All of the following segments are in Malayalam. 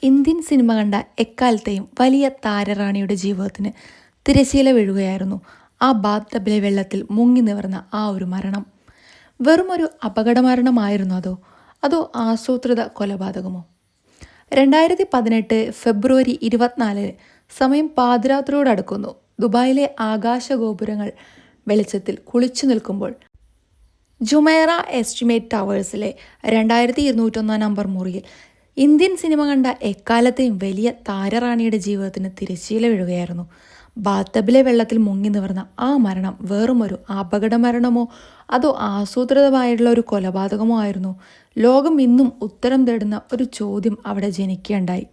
ഇന്ത്യൻ സിനിമ കണ്ട എക്കാലത്തെയും വലിയ താരറാണിയുടെ ജീവിതത്തിന് തിരശീല വീഴുകയായിരുന്നു ആ ബാത്ത് ടബിലെ വെള്ളത്തിൽ മുങ്ങി നിവർന്ന ആ ഒരു മരണം. വെറും ഒരു അപകടമരണമായിരുന്നു അതോ ആസൂത്രിത കൊലപാതകമോ? 2018 ഫെബ്രുവരി 24 സമയം പാതിരാത്രിയോടടുക്കുന്നു. ദുബായിലെ ആകാശഗോപുരങ്ങൾ വെളിച്ചത്തിൽ കുളിച്ചു നിൽക്കുമ്പോൾ ജുമൈറ എസ്റ്റിമേറ്റ് ടവേഴ്സിലെ 2201 നമ്പർ മുറിയിൽ ഇന്ത്യൻ സിനിമ കണ്ട എക്കാലത്തെയും വലിയ താരറാണിയുടെ ജീവിതത്തിന് തിരശ്ശീല വീഴുകയായിരുന്നു. ബാത്തബിലെ വെള്ളത്തിൽ മുങ്ങി നിവർന്ന ആ മരണം വെറുമൊരു അപകടമരണമോ അതോ ആസൂത്രിതമായുള്ള ഒരു കൊലപാതകമോ ആയിരുന്നു? ലോകം ഇന്നും ഉത്തരം തേടുന്ന ഒരു ചോദ്യം അവിടെ ജനിക്കുകയുണ്ടായി.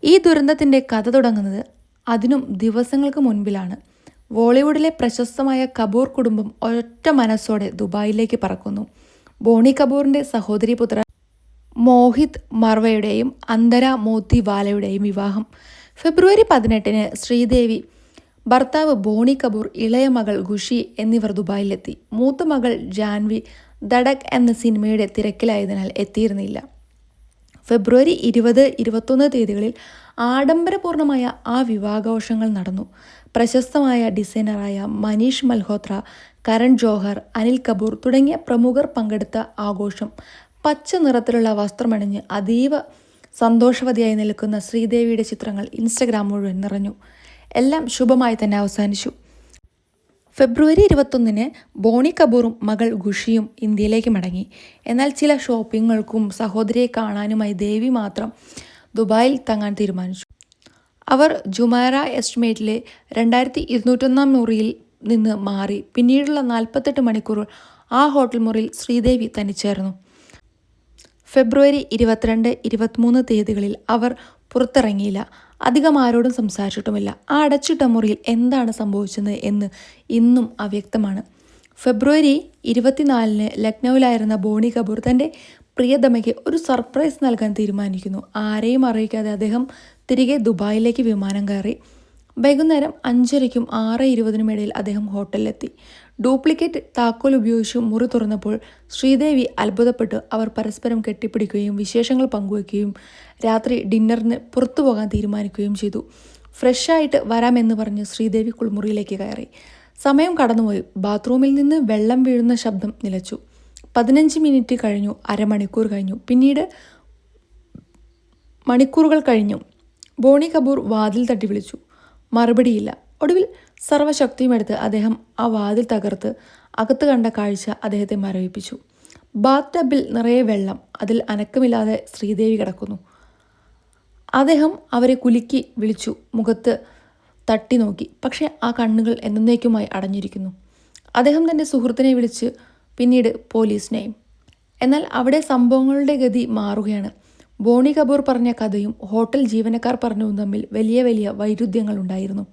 ഈ ദുരന്തത്തിൻ്റെ കഥ തുടങ്ങുന്നത് അതിനും ദിവസങ്ങൾക്ക് മുൻപിലാണ്. ബോളിവുഡിലെ പ്രശസ്തമായ കപൂർ കുടുംബം ഒരൊറ്റ മനസ്സോടെ ദുബായിലേക്ക് പറക്കുന്നു. ബോണി കപൂറിൻ്റെ സഹോദരി പുത്രൻ മോഹിത് മർവയുടെയും അന്തര മോത്തിവാലയുടെയും വിവാഹം ഫെബ്രുവരി 18 ശ്രീദേവി, ഭർത്താവ് ബോണി കപൂർ, ഇളയ മകൾ ഖുഷി എന്നിവർ ദുബായിലെത്തി. മൂത്ത മകൾ ജാൻവി ധഡക് എന്ന സിനിമയുടെ തിരക്കിലായതിനാൽ എത്തിയിരുന്നില്ല. ഫെബ്രുവരി 20, 21 തീയതികളിൽ ആഡംബരപൂർണമായ ആ വിവാഹാഘോഷങ്ങൾ നടന്നു. പ്രശസ്തമായ ഡിസൈനറായ മനീഷ് മൽഹോത്ര, കരൺ ജോഹർ, അനിൽ കപൂർ തുടങ്ങിയ പ്രമുഖർ പങ്കെടുത്ത ആഘോഷം പച്ച നിറത്തിലുള്ള വസ്ത്രമണിഞ്ഞ് അതീവ സന്തോഷവതിയായി നിൽക്കുന്ന ശ്രീദേവിയുടെ ചിത്രങ്ങൾ ഇൻസ്റ്റഗ്രാം മുഴുവൻ നിറഞ്ഞു. എല്ലാം ശുഭമായി തന്നെ അവസാനിച്ചു. ഫെബ്രുവരി 21 ബോണി കപൂറും മകൾ ഖുഷിയും ഇന്ത്യയിലേക്ക് മടങ്ങി. എന്നാൽ ചില ഷോപ്പിങ്ങുകൾക്കും സഹോദരിയെ കാണാനുമായി ദേവി മാത്രം ദുബായിൽ തങ്ങാൻ തീരുമാനിച്ചു. അവർ ജുമൈറ എസ്റ്റിമേറ്റിലെ 2201 മുറിയിൽ നിന്ന് മാറി പിന്നീടുള്ള 48 മണിക്കൂർ ആ ഹോട്ടൽ മുറിയിൽ ശ്രീദേവി തനിച്ചായിരുന്നു. ഫെബ്രുവരി 22, 23 തീയതികളിൽ അവർ പുറത്തിറങ്ങിയില്ല. അധികം ആരോടും സംസാരിച്ചിട്ടുമില്ല. ആ അടച്ചിട്ട മുറിയിൽ എന്താണ് സംഭവിച്ചത് എന്ന് ഇന്നും അവ്യക്തമാണ്. ഫെബ്രുവരി 24 ലക്നൌവിലായിരുന്ന ബോണി കപൂർ തൻ്റെ പ്രിയതമയ്ക്ക് ഒരു സർപ്രൈസ് നൽകാൻ തീരുമാനിക്കുന്നു. ആരെയും അറിയിക്കാതെ അദ്ദേഹം തിരികെ ദുബായിലേക്ക് വിമാനം കയറി. വൈകുന്നേരം 5:30-നും 6:20-നും ഇടയിൽ അദ്ദേഹം ഹോട്ടലിലെത്തി. ഡ്യൂപ്ലിക്കേറ്റ് താക്കോൽ ഉപയോഗിച്ച് മുറി തുറന്നപ്പോൾ ശ്രീദേവി അത്ഭുതപ്പെട്ട്. അവർ പരസ്പരം കെട്ടിപ്പിടിക്കുകയും വിശേഷങ്ങൾ പങ്കുവയ്ക്കുകയും രാത്രി ഡിന്നറിന് പുറത്തു പോകാൻ തീരുമാനിക്കുകയും ചെയ്തു. ഫ്രഷായിട്ട് വരാമെന്ന് പറഞ്ഞ് ശ്രീദേവി കുളിമുറിയിലേക്ക് കയറി. സമയം കടന്നുപോയി. ബാത്റൂമിൽ നിന്ന് വെള്ളം വീഴുന്ന ശബ്ദം നിലച്ചു. 15 മിനിറ്റ് കഴിഞ്ഞു, അരമണിക്കൂർ കഴിഞ്ഞു, പിന്നീട് മണിക്കൂറുകൾ കഴിഞ്ഞു. ബോണി കപൂർ വാതിൽ തട്ടി വിളിച്ചു. മറുപടിയില്ല. ഒടുവിൽ സർവ്വശക്തിയുമെടുത്ത് അദ്ദേഹം ആ വാതിൽ തകർത്ത് അകത്ത് കണ്ട കാഴ്ച അദ്ദേഹത്തെ മരവിപ്പിച്ചു. ബാത്ത് ടബിൽ നിറയെ വെള്ളം, അതിൽ അനക്കമില്ലാതെ ശ്രീദേവി കിടക്കുന്നു. അദ്ദേഹം അവരെ കുലുക്കി വിളിച്ചു, മുഖത്ത് തട്ടി നോക്കി. പക്ഷേ ആ കണ്ണുകൾ എന്നേക്കുമായി അടഞ്ഞിരിക്കുന്നു. അദ്ദേഹം തൻ്റെ സുഹൃത്തിനെ വിളിച്ച് പിന്നീട് പോലീസിനെയും. എന്നാൽ അവിടെ സംഭവങ്ങളുടെ ഗതി മാറുകയാണ്. ബോണി കപൂർ പറഞ്ഞ കഥയും ഹോട്ടൽ ജീവനക്കാർ പറഞ്ഞതും തമ്മിൽ വലിയ വലിയ വൈരുദ്ധ്യങ്ങളുണ്ടായിരുന്നു.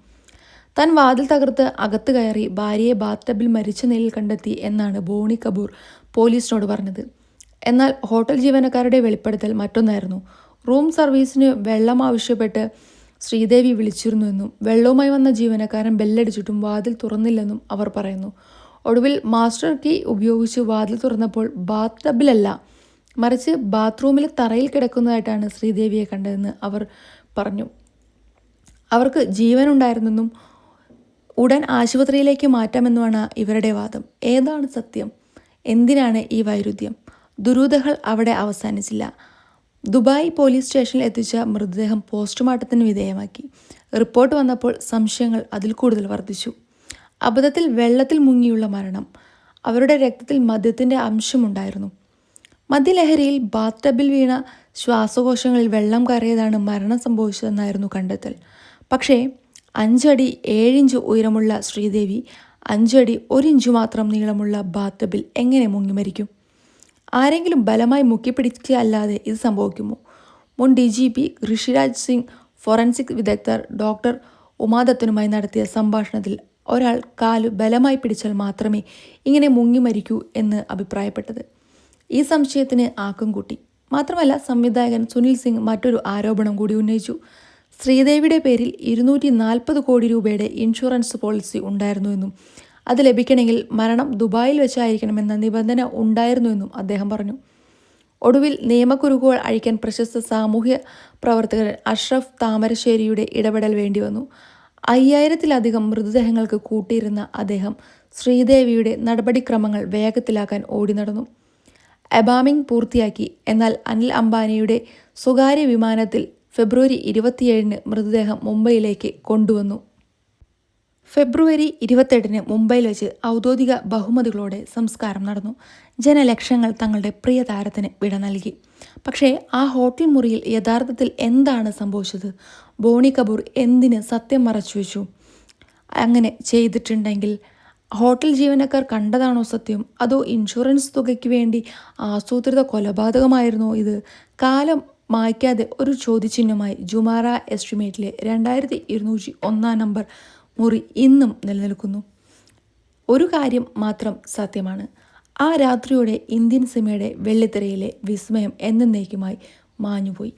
താൻ വാതിൽ തകർത്ത് അകത്ത് കയറി ഭാര്യയെ ബാത്ത് ടബിൽ മരിച്ച നിലയിൽ കണ്ടെത്തി എന്നാണ് ബോണി കപൂർ പോലീസിനോട് പറഞ്ഞത്. എന്നാൽ ഹോട്ടൽ ജീവനക്കാരുടെ വെളിപ്പെടുത്തൽ മറ്റൊന്നായിരുന്നു. റൂം സർവീസിന് വെള്ളം ആവശ്യപ്പെട്ട് ശ്രീദേവി വിളിച്ചിരുന്നുവെന്നും വെള്ളവുമായി വന്ന ജീവനക്കാരൻ ബെല്ലടിച്ചിട്ടും വാതിൽ തുറന്നില്ലെന്നും അവർ പറയുന്നു. ഒടുവിൽ മാസ്റ്റർ കീ ഉപയോഗിച്ച് വാതിൽ തുറന്നപ്പോൾ ബാത്ത് ടബിലല്ല, മറിച്ച് ബാത്റൂമിൽ തറയിൽ കിടക്കുന്നതായിട്ടാണ് ശ്രീദേവിയെ കണ്ടതെന്ന് അവർ പറഞ്ഞു. അവർക്ക് ജീവനുണ്ടായിരുന്നെന്നും ഉടൻ ആശുപത്രിയിലേക്ക് മാറ്റാമെന്നുമാണ് ഇവരുടെ വാദം. ഏതാണ് സത്യം? എന്തിനാണ് ഈ വൈരുദ്ധ്യം? ദുരൂഹതകൾ അവിടെ അവസാനിച്ചില്ല. ദുബായ് പോലീസ് സ്റ്റേഷനിൽ എത്തിച്ച മൃതദേഹം പോസ്റ്റ്മോർട്ടത്തിന് വിധേയമാക്കി. റിപ്പോർട്ട് വന്നപ്പോൾ സംശയങ്ങൾ അതിൽ കൂടുതൽ വർദ്ധിച്ചു. അബദ്ധത്തിൽ വെള്ളത്തിൽ മുങ്ങിയുള്ള മരണം. അവരുടെ രക്തത്തിൽ മദ്യത്തിൻ്റെ അംശമുണ്ടായിരുന്നു. മദ്യലഹരിയിൽ ബാത്ത് ടബിൽ വീണ ശ്വാസകോശങ്ങളിൽ വെള്ളം കയറിയതാണ് മരണം സംഭവിച്ചതെന്നായിരുന്നു കണ്ടെത്തൽ. പക്ഷേ 5 അടി 7 ഇഞ്ച് ഉയരമുള്ള ശ്രീദേവി 5 അടി 1 ഇഞ്ച് മാത്രം നീളമുള്ള ബാത്ത് ടബിൽ എങ്ങനെ മുങ്ങി മരിക്കും? ആരെങ്കിലും ബലമായി മുക്കിപ്പിടിക്കുക അല്ലാതെ ഇത് സംഭവിക്കുമോ? മുൻ DGP ഋഷിരാജ് സിംഗ് ഫോറൻസിക് വിദഗ്ധർ ഡോക്ടർ ഉമാദത്തനുമായി നടത്തിയ സംഭാഷണത്തിൽ ഒരാൾ കാല് ബലമായി പിടിച്ചാൽ മാത്രമേ ഇങ്ങനെ മുങ്ങി മരിക്കൂ എന്ന് അഭിപ്രായപ്പെട്ടത് ഈ സംശയത്തിന് ആക്കം കൂട്ടി. മാത്രമല്ല, സംവിധായകൻ സുനിൽ സിംഗ് മറ്റൊരു ആരോപണം കൂടി ഉന്നയിച്ചു. ശ്രീദേവിയുടെ പേരിൽ 240 കോടി രൂപയുടെ ഇൻഷുറൻസ് പോളിസി ഉണ്ടായിരുന്നുവെന്നും അത് ലഭിക്കണമെങ്കിൽ മരണം ദുബായിൽ വെച്ചായിരിക്കണമെന്ന നിബന്ധന ഉണ്ടായിരുന്നുവെന്നും അദ്ദേഹം പറഞ്ഞു. ഒടുവിൽ നിയമക്കുരുക്കുകൾ അഴിക്കാൻ പ്രശസ്ത സാമൂഹ്യ പ്രവർത്തകൻ അഷ്റഫ് താമരശ്ശേരിയുടെ ഇടപെടൽ വേണ്ടിവന്നു. 5000-ലധികം മൃതദേഹങ്ങൾക്ക് കൂട്ടിയിരുന്ന അദ്ദേഹം ശ്രീദേവിയുടെ നടപടിക്രമങ്ങൾ വേഗത്തിലാക്കാൻ ഓടി നടന്നു. എബാമിംഗ് പൂർത്തിയാക്കി. എന്നാൽ അനിൽ അംബാനിയുടെ സ്വകാര്യ വിമാനത്തിൽ ഫെബ്രുവരി 27-ന് മൃതദേഹം മുംബൈയിലേക്ക് കൊണ്ടുവന്നു. ഫെബ്രുവരി 28-ന് മുംബൈയിൽ വെച്ച് ഔദ്യോഗിക ബഹുമതികളോടെ സംസ്കാരം നടന്നു. ജനലക്ഷങ്ങൾ തങ്ങളുടെ പ്രിയ താരത്തിന് വിട നൽകി. പക്ഷേ ആ ഹോട്ടൽ മുറിയിൽ യഥാർത്ഥത്തിൽ എന്താണ് സംഭവിച്ചത്? ബോണി കപൂർ എന്തിന് സത്യം മറച്ചുവെച്ചു? അങ്ങനെ ചെയ്തിട്ടുണ്ടെങ്കിൽ ഹോട്ടൽ ജീവനക്കാർ കണ്ടതാണോ സത്യം? അതോ ഇൻഷുറൻസ് തുകയ്ക്ക് വേണ്ടി ആസൂത്രിത കൊലപാതകമായിരുന്നോ ഇത്? കാലം മായ്ക്കാതെ ഒരു ചോദ്യചിഹ്നമായി ജുമാറ എസ്റ്റിമേറ്റിലെ 2201 നമ്പർ മുറി ഇന്നും നിലനിൽക്കുന്നു. ഒരു കാര്യം മാത്രം സത്യമാണ്, ആ രാത്രിയോടെ ഇന്ത്യൻ സിനിമയുടെ വെള്ളിത്തിരയിലെ വിസ്മയം എന്നേക്കുമായി മാഞ്ഞുപോയി.